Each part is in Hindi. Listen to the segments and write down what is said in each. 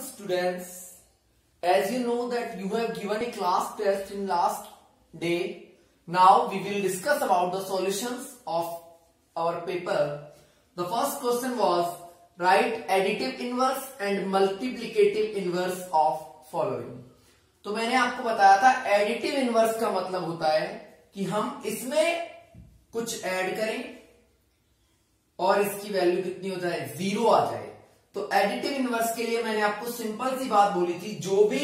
students, as you know that you have given a class test in last day. Now we will discuss about the solutions of our paper. The first question was write additive inverse and multiplicative inverse of following. तो मैंने आपको बताया था एडिटिव इनवर्स का मतलब होता है कि हम इसमें कुछ ऐड करें और इसकी वैल्यू कितनी हो जाए, 0 आ जाए. तो एडिटिव इनवर्स के लिए मैंने आपको सिंपल सी बात बोली थी, जो भी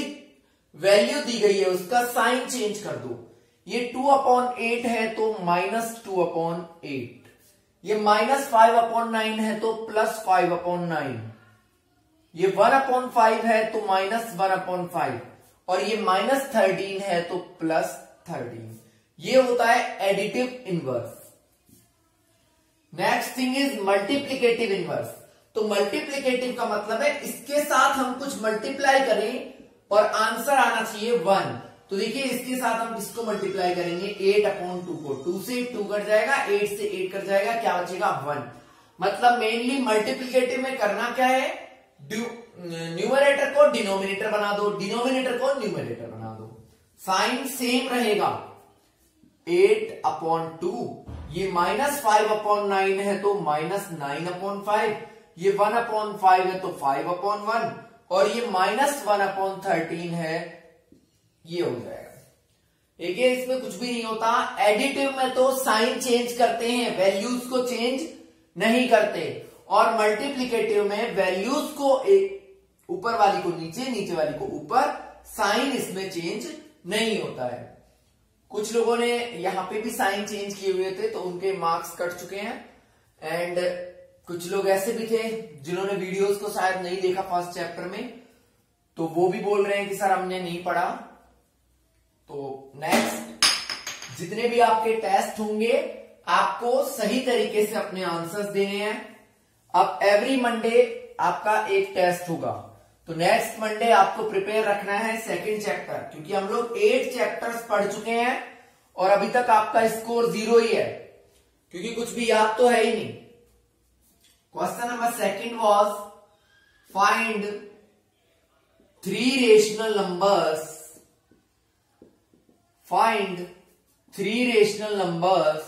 वैल्यू दी गई है उसका साइन चेंज कर दो. ये 2/8 है तो -2/8, ये -5/9 है तो +5/9, ये 1/5 है तो -1/5 और ये -13 है तो +13. ये होता है additive inverse. Next thing is multiplicative inverse. तो मल्टीप्लिकेटिव का मतलब है इसके साथ हम कुछ मल्टीप्लाई करें और आंसर आना चाहिए 1. तो देखिए इसके साथ हम किसको मल्टीप्लाई करेंगे, 8/2 को. 2 से 2 कट जाएगा, 8 से 8 कट जाएगा, क्या बचेगा 1. मतलब मेनली मल्टीप्लिकेटिव में करना क्या है, न्यूमरेटर को डिनोमिनेटर बना दो, डिनोमिनेटर को न्यूमरेटर बना दो. साइन सेम रहेगा. 8/2, ये -5/9 है तो -9/5, ये 1/5 है तो 5/1 और ये -1/13 है, ये हो जाएगा. देखिए इसमें कुछ भी नहीं होता. एडिटिव में तो साइन चेंज करते हैं, वैल्यूज को चेंज नहीं करते. और मल्टीप्लिकेटिव में वैल्यूज को एक ऊपर वाली को नीचे, नीचे वाली को ऊपर, साइन इसमें चेंज नहीं होता है. कुछ लोगों ने यहां पे भी साइन चेंज किए हुए थे तो उनके मार्क्स कट चुके हैं. एंड कुछ लोग ऐसे भी थे जिन्होंने वीडियोस को शायद नहीं देखा फर्स्ट चैप्टर में, तो वो भी बोल रहे हैं कि सर हमने नहीं पढ़ा. तो नेक्स्ट जितने भी आपके टेस्ट होंगे आपको सही तरीके से अपने आंसर्स देने हैं. अब एवरी मंडे आपका एक टेस्ट होगा, तो नेक्स्ट मंडे आपको प्रिपेयर रखना है सेकंड चैप्टर, क्योंकि हम लोग 8 चैप्टर्स पढ़ चुके हैं और अभी तक आपका स्कोर 0 ही है, क्योंकि कुछ भी याद तो है ही नहीं. Question number second was find 3 rational numbers, find 3 rational numbers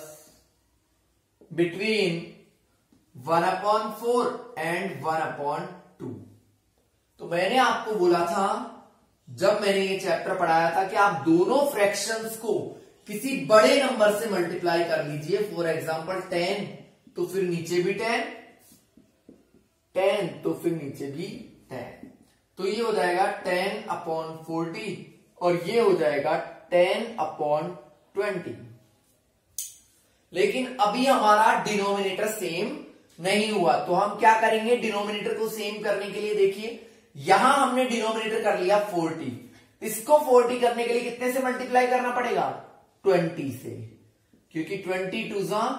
between 1/4 and 1/2. तो मैंने आपको बोला था जब मैंने ये चैप्टर पढ़ाया था कि आप दोनों फ्रैक्शंस को किसी बड़े नंबर से मल्टीप्लाई कर लीजिए. फॉर एग्जांपल 10 तो फिर नीचे भी 10, 10 तो फिर नीचे भी 10. तो ये हो जाएगा 10/40 और ये हो जाएगा 10/20. लेकिन अभी हमारा डिनोमिनेटर सेम नहीं हुआ, तो हम क्या करेंगे, डिनोमिनेटर को सेम करने के लिए देखिए यहां हमने डिनोमिनेटर कर लिया 40, इसको 40 करने के लिए कितने से मल्टीप्लाई करना पड़ेगा, 20 से, क्योंकि 22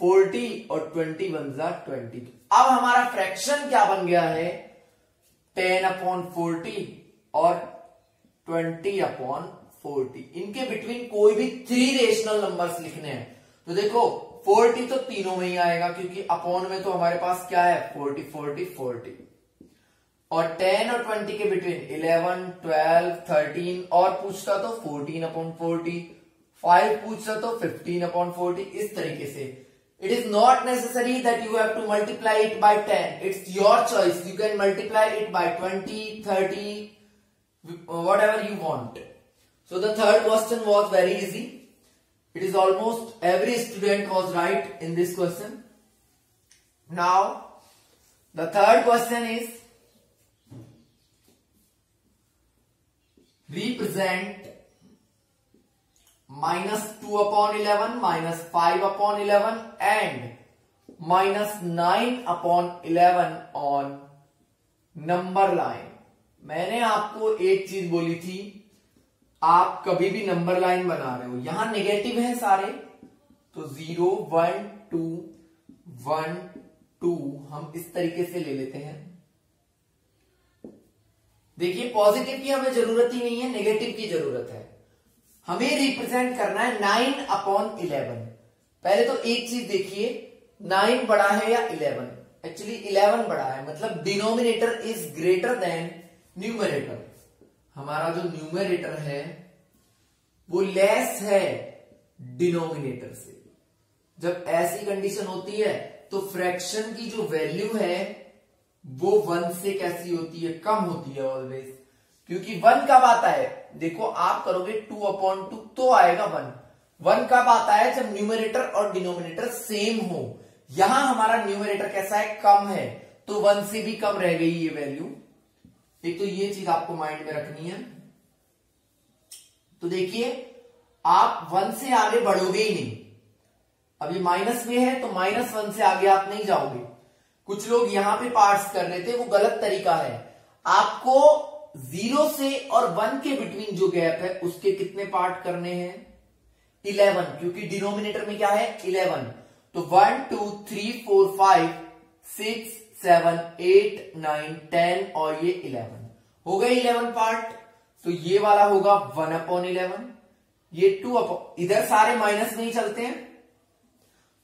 40 और 21 20. अब हमारा फ्रैक्शन क्या बन गया है, 10/40 और 20/40. इनके बिटवीन कोई भी 3 रेशनल नंबर्स लिखने हैं. तो देखो 40 तो तीनों में ही आएगा, क्योंकि अपॉन में तो हमारे पास क्या है 40 40 40. और 10 और 20 के बिटवीन 11 12 13 और पूछता तो 14/40, 5 पूछता तो 15/40. इस तरीके से it is not necessary that you have to multiply it by 10. It's your choice, you can multiply it by 20 30 whatever you want. So the third question was very easy. It is almost every student was right in this question. Now the third question is represent -2/11, -5/11 and -9/11 on number line. मैंने आपको एक चीज बोली थी, आप कभी भी नंबर लाइन बना रहे हो, यहां नेगेटिव है सारे, तो 0 1 2 1 2 हम इस तरीके से ले लेते हैं. देखिए पॉजिटिव की हमें जरूरत ही नहीं है, नेगेटिव की जरूरत है. हमें रिप्रेजेंट करना है 9/11. पहले तो एक चीज देखिए, 9 बड़ा है या 11. एक्चुअली 11 बड़ा है, मतलब denominator is greater than numerator, हमारा जो न्यूमरेटर है वो लेस है डिनोमिनेटर से। जब ऐसी कंडीशन होती है तो फ्रैक्शन की जो वैल्यू है वो 1 से कैसी होती है, कम होती है ऑलवेज। क्योंकि 1 कब आता है, देखो आप करोगे 2/2 तो आएगा 1। 1 कब आता है, जब न्यूमरेटर और डिनोमिनेटर सेम हो। यहां हमारा न्यूमरेटर कैसा है, कम है, तो 1 से भी कम रह गई ये वैल्यू। एक तो ये चीज आपको माइंड में रखनी है। तो देखिए आप 1 से आगे बढ़ोगे ही नहीं। अभी माइनस में है तो -1 से आगे आप नहीं जाओगे। कुछ लोग यहां पे पार्ट्स कर रहे थे, वो गलत तरीका है। आपको 0 से और 1 के बिटवीन जो गैप है उसके कितने पार्ट करने हैं, 11, क्योंकि डिनोमिनेटर में क्या है 11। तो 1 2 3 4 5 6 7 8 9 10 और ये 11 हो गए 11 पार्ट। तो ये वाला होगा 1/11, ये 2 इधर सारे माइनस में ही चलते हैं,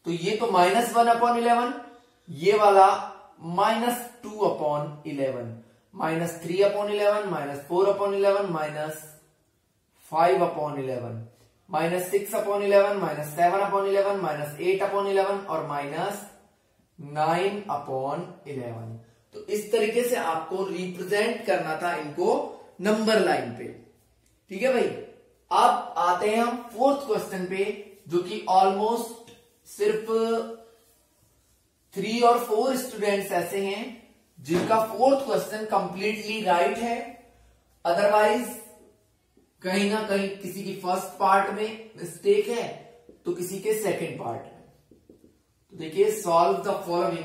तो ये तो -1/11, ये वाला -2/11, -3/11, -4/11, -5/11, -6/11, -7/11, -8/11 और -9/11। तो इस तरीके से आपको रिप्रेजेंट करना था इनको नंबर लाइन पे। ठीक है भाई। अब आते हैं हम 4th क्वेश्चन पे, जो कि ऑलमोस्ट सिर्फ 3 और 4 स्टूडेंट्स ऐसे हैं जिनका 4th क्वेश्चन कंप्लीटली राइट है। अदरवाइज कहीं ना कहीं किसी की फर्स्ट पार्ट में मिस्टेक है तो किसी के सेकंड पार्ट में। तो देखिए, सॉल्व द फॉलोइंग।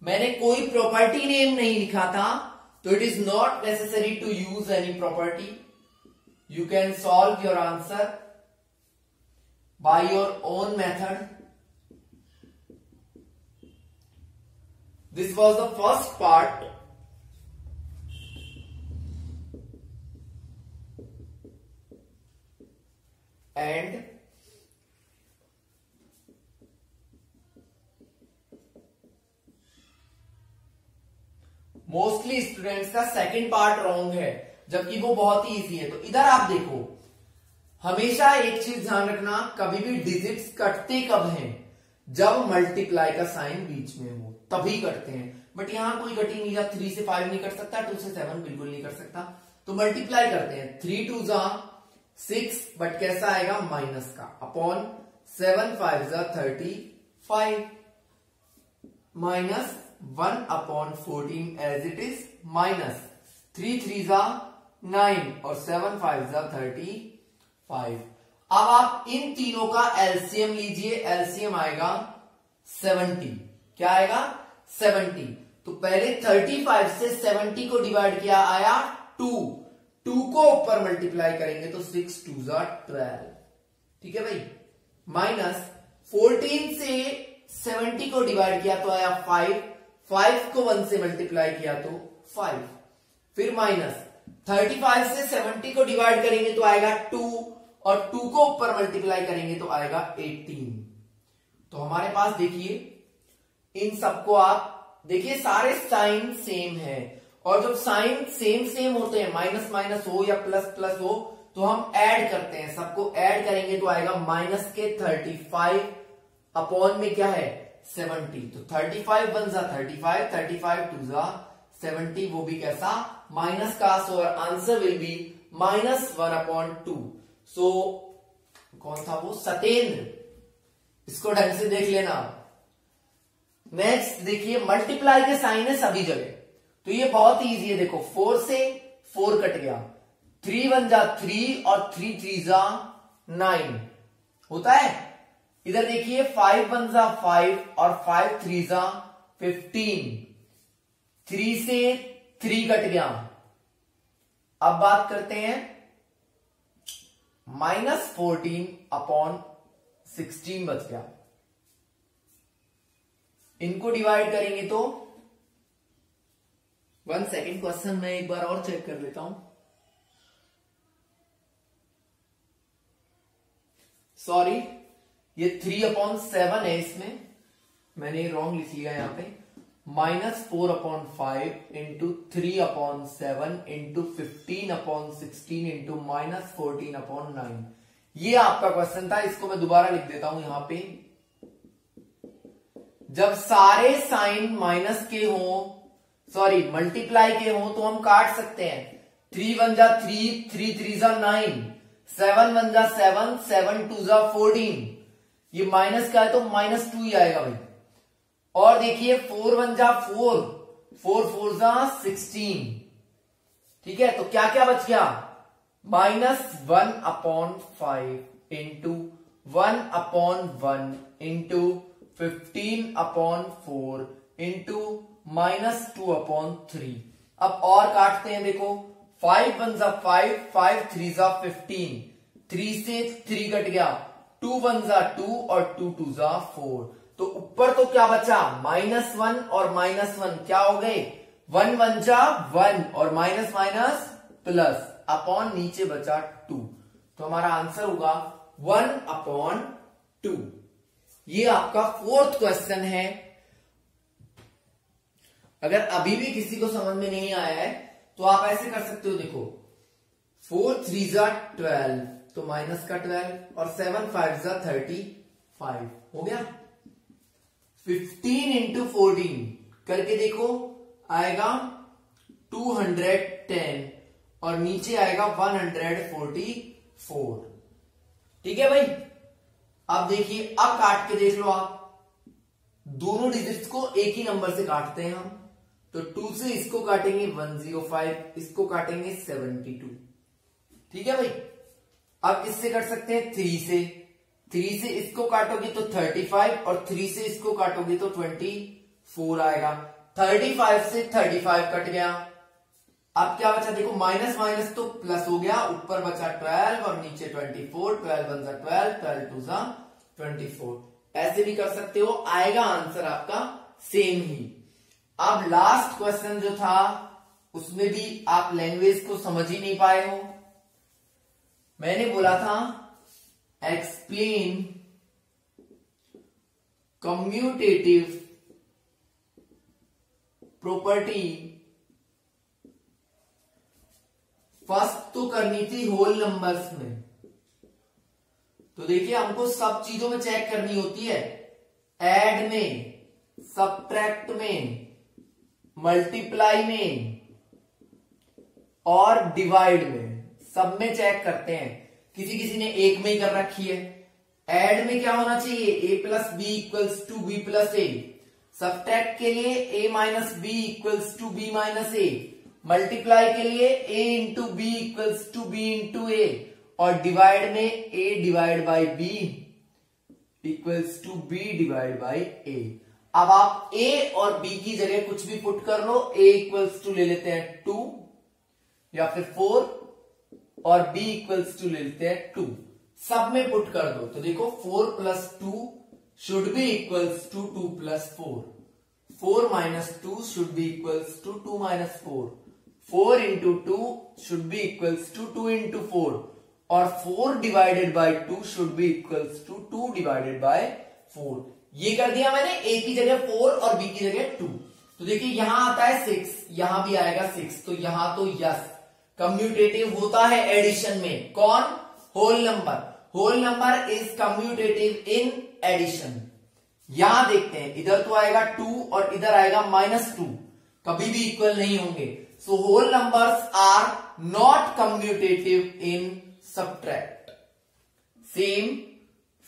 मैंने कोई प्रॉपर्टी नेम नहीं लिखा था, तो it is not necessary to use any property. You can solve your answer by your own method. This was the first part. And mostly students का सेकंड पार्ट रॉन्ग है, जबकि वो बहुत ही इजी है। तो इधर आप देखो, हमेशा एक चीज ध्यान रखना, कभी भी डिजिट्स कटते कब हैं, जब मल्टीप्लाई का साइन बीच में हो तभी करते हैं। बट यहां कोई कट ही नहीं रहा, 3 से 5 नहीं कट सकता, 2 से 7 बिल्कुल नहीं कर सकता, तो मल्टीप्लाई करते हैं। 3 2 6, बट कैसा आएगा, माइनस का, upon 7 5 35 minus 1/14 as it is, minus 3 3 9 और 7 5 35। अब आप इन तीनों का एलसीएम लीजिए, एलसीएम आएगा 70। क्या आएगा, 70। तो पहले 35 से 70 को डिवाइड किया, आया 2 को ऊपर मल्टीप्लाई करेंगे तो 6 2 12। ठीक है भाई। माइनस 14 से 70 को डिवाइड किया तो आया 5 को 1 से मल्टीप्लाई किया तो 5। फिर माइनस 35 से 70 को डिवाइड करेंगे तो आएगा 2 और 2 को ऊपर मल्टीप्लाई करेंगे तो आएगा 18। तो हमारे पास देखिए, इन सबको आप देखिए, सारे साइन सेम है, और जब साइन सेम होते हैं, माइनस माइनस हो या प्लस प्लस हो, तो हम ऐड करते हैं। सबको ऐड करेंगे तो आएगा माइनस के 35 अपॉन में क्या है 70। तो 35 1 35, 35 2 70, वो भी कैसा, माइनस का। So answer will be -1/2। सो कौन था वो, सतेंद्र। इसको ढंग से देख लेना। नेक्स्ट देखिए, मल्टीप्लाई के साइन है सभी जगह, तो ये बहुत ही इजी है। देखो 4 से 4 कट गया, 3 1 3 और 3 3 9 होता है। इधर देखिए 5 1 5 और 5 3 15, 3 से 3 कट गया। अब बात करते हैं -14/16 बच गया। इनको डिवाइड करेंगे तो 1 सेकेंड, क्वेश्चन मैं एक बार और चेक कर लेता हूं। सॉरी, ये 3/7 है, इसमें मैंने रॉन्ग लिख लिया यहां पे। -4/5 इंटू 3/7 इंटू 15/16 इंटू -14/9। ये आपका क्वेश्चन था। इसको मैं दोबारा लिख देता हूं यहां पे। जब सारे साइन माइनस के हो, सॉरी मल्टीप्लाई के हो, तो हम काट सकते हैं। 3 1 जा 3, 3 3 जा 9, 7 1 जा 7, 7 2 जा 14। ये माइनस का है तो -2 ही आएगा भाई। और देखिए 4 1 जा 4, 4 4 जा 16। ठीक है, तो क्या क्या बच गया? -1/5 इंटू 1/1 इंटू 15/4 इंटू -2/3। अब और काटते हैं, देखो 5 1 जा 5, 5 3 जा 15, 3 से 3 कट गया, 2 1 जा 2 और 2 2 जा 4। तो ऊपर तो क्या बचा? -1 और -1 क्या हो गए? 1 1 जा 1 और माइनस माइनस प्लस, अपॉन नीचे बचा 2। तो हमारा आंसर होगा 1/2। ये आपका 4th क्वेश्चन है। अगर अभी भी किसी को समझ में नहीं आया है तो आप ऐसे कर सकते हो, देखो 4 3 जा 12, तो माइनस का 12, और 7 5 जा 35 हो गया। 15 इंटू 14 करके देखो, आएगा 210 और नीचे आएगा 144। ठीक है भाई। अब देखिए, अब काट के देख लो आप। दोनों डिजिट्स को एक ही नंबर से काटते हैं हम। तो 2 से इसको काटेंगे 105, इसको काटेंगे 72। ठीक है भाई। अब इससे काट सकते हैं 3 से, 3 से इसको काटोगे तो 35 और 3 से इसको काटोगे तो 24 आएगा। 35 से 35 कट गया। अब क्या बचा? देखो माइनस माइनस तो प्लस हो गया, ऊपर बचा 12 और नीचे 24। 12 1 जा 12, 12 2 जा 24। ऐसे भी कर सकते हो, आएगा आंसर आपका सेम ही। अब लास्ट क्वेश्चन जो था उसमें भी आप लैंग्वेज को समझ ही नहीं पाए हो। मैंने बोला था एक्सप्लेन कम्यूटेटिव प्रॉपर्टी। फर्स्ट तो करनी थी होल नंबर्स में। तो देखिए, हमको सब चीजों में चेक करनी होती है। ऐड में, सबट्रैक्ट में, मल्टीप्लाई में और डिवाइड में, सब में चेक करते हैं। किसी किसी ने एक में ही कर रखी है। ऐड में क्या होना चाहिए? a plus B equals to B plus A. Subtract के लिए a minus B equals to B minus A. Multiply के लिए a into B equals to B into A. और डिवाइड में a divide by B equals to B divide by A. अब आप a और b की जगह कुछ भी पुट कर लो। a इक्वल्स टू ले लेते हैं 2 या फिर 4 और b इक्वल्स टू ले लेते हैं 2। सब में पुट कर दो। तो देखो 4 plus 2 should be equals to 2 plus 4। 4 minus 2 should be equals to 2 minus 4। 4 into 2 should be equals to 2 into 4। और 4 divided by 2 should be equals to 2 divided by 4। ये कर दिया मैंने। a की जगह 4 और b की जगह 2। तो देखिए यहां आता है 6, यहां भी आएगा 6। तो यहां तो यस, कम्यूटेटिव होता है एडिशन में। कौन? Whole number. Whole number is commutative in addition. यहां देखते हैं, इधर तो आएगा 2 और इधर आएगा -2, कभी भी इक्वल नहीं होंगे। So whole numbers are not commutative in subtract. Same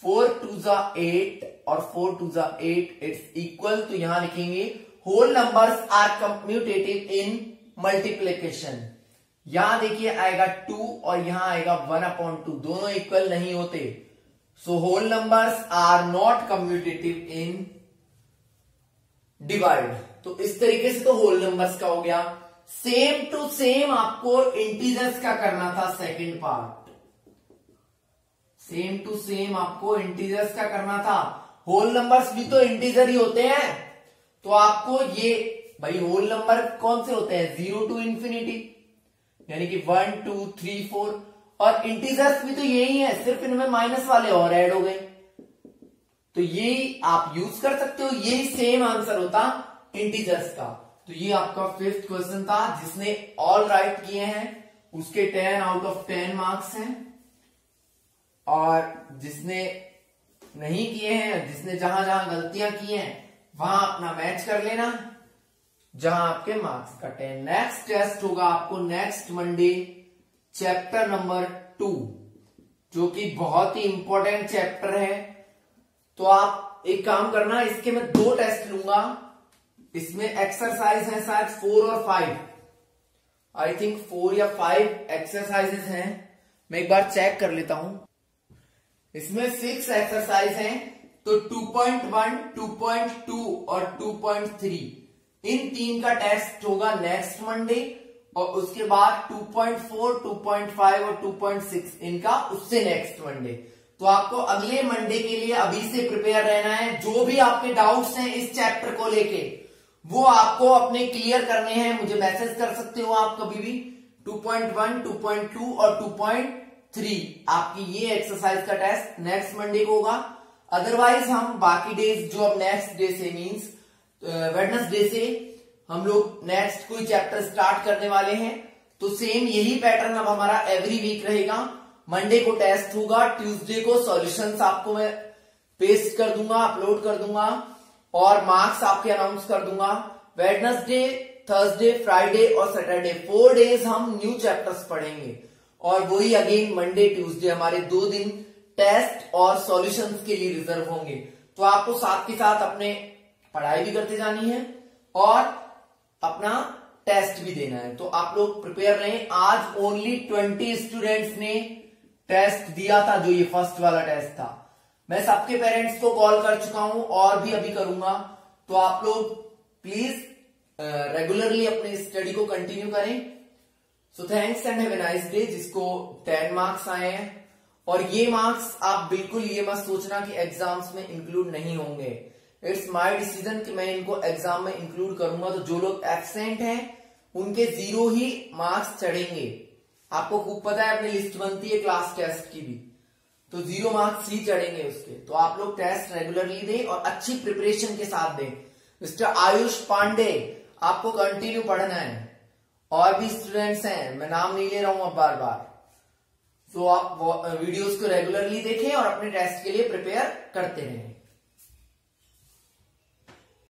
4 2 जा 8 और 4 2 जा 8 इट्स इक्वल। तो यहां लिखेंगे whole numbers are commutative in multiplication. यहां देखिए आएगा 2 और यहां आएगा 1/2, दोनों इक्वल नहीं होते। So whole numbers are not commutative in divide. तो इस तरीके से तो होल नंबर्स का हो गया। सेम टू सेम आपको इंटीजर्स का करना था second part. Same to same आपको इंटीजर्स का करना था। होल नंबर्स भी तो इंटीजर ही होते हैं। तो आपको ये भाई होल नंबर कौन से होते हैं? 0 टू इंफिनिटी, यानी कि 1 2 3 4। और इंटीजर्स भी तो यही है, सिर्फ इनमें माइनस वाले और ऐड हो गए। तो यही आप यूज कर सकते हो। यही सेम आंसर होता इंटीजर्स का। तो ये आपका 5th क्वेश्चन था। जिसने ऑल राइट किए हैं उसके 10 आउट ऑफ 10 मार्क्स हैं, और जिसने नहीं किए हैं, जिसने जहां जहां गलतियां की हैं वहां अपना मैच कर लेना, जहां आपके मार्क्स कटे। नेक्स्ट टेस्ट होगा आपको नेक्स्ट मंडे, चैप्टर नंबर 2, जो कि बहुत ही इंपॉर्टेंट चैप्टर है। तो आप एक काम करना, इसके मैं 2 टेस्ट लूंगा। इसमें एक्सरसाइज है शायद 4 और 5, आई थिंक 4 या 5 एक्सरसाइजेस हैं। मैं एक बार चेक कर लेता हूं। इसमें 6 एक्सरसाइज हैं, तो 2.1, 2.2 और 2.3 इन 3 का टेस्ट होगा नेक्स्ट मंडे, और उसके बाद 2.4, 2.5 और 2.6 इनका उससे नेक्स्ट मंडे। तो आपको अगले मंडे के लिए अभी से प्रिपेयर रहना है। जो भी आपके डाउट्स हैं इस चैप्टर को लेके वो आपको अपने क्लियर करने हैं। मुझे मैसेज कर सकते हो आप कभी भी। 2.1, 2.2 और 2.3 आपकी ये एक्सरसाइज का टेस्ट नेक्स्ट मंडे को होगा। अदरवाइज हम बाकी डेज जो अब नेक्स्ट डे से मींस वेडनेसडे से हम लोग नेक्स्ट कोई चैप्टर स्टार्ट करने वाले हैं, तो सेम यही पैटर्न अब हमारा एवरी वीक रहेगा। मंडे को टेस्ट होगा, ट्यूसडे को सॉल्यूशंस आपको मैं पेस्ट कर दूंगा, अपलोड कर दूंगा, और मार्क्स आपके अनाउंस कर दूंगा। वेडनेसडे, थर्सडे, फ्राइडे और सैटरडे 4 डेज हम न्यू चैप्टर्स पढ़ेंगे, और वही अगेन मंडे, ट्यूसडे हमारे 2 दिन टेस्ट और सॉल्यूशंस के लिए रिजर्व होंगे। तो आपको साथ के साथ अपने पढ़ाई भी करते जानी है और अपना टेस्ट भी देना है। तो आप लोग प्रिपेयर रहें। आज ओनली 20 स्टूडेंट्स ने टेस्ट दिया था, जो ये फर्स्ट वाला टेस्ट था। मैं सबके पेरेंट्स को कॉल कर चुका हूं और भी अभी करूंगा। तो आप लोग प्लीज रेगुलरली अपने स्टडी को कंटिन्यू करें। So thanks and have a nice day. जिसको 10 मार्क्स आए हैं, और ये मार्क्स आप बिल्कुल ये मत सोचना कि एग्जाम्स में इंक्लूड नहीं होंगे। इट्स माय डिसीजन कि मैं इनको एग्जाम में इंक्लूड करूंगा। तो जो लोग एब्सेंट हैं उनके 0 ही मार्क्स चढ़ेंगे। आपको खूब पता है, अपनी लिस्ट बनती है क्लास टेस्ट की भी, तो 0 मार्क्स ही चढ़ेंगे उसके। तो आप लोग टेस्ट रेगुलरली दें और अच्छी प्रिपरेशन के साथ दें। मिस्टर आयुष पांडे, आपको कंटिन्यू पढ़ना है। और भी स्टूडेंट्स हैं, मैं नाम नहीं ले रहा हूं अब बार बार। तो आप वीडियोस को रेगुलरली देखें और अपने टेस्ट के लिए प्रिपेयर करते रहें।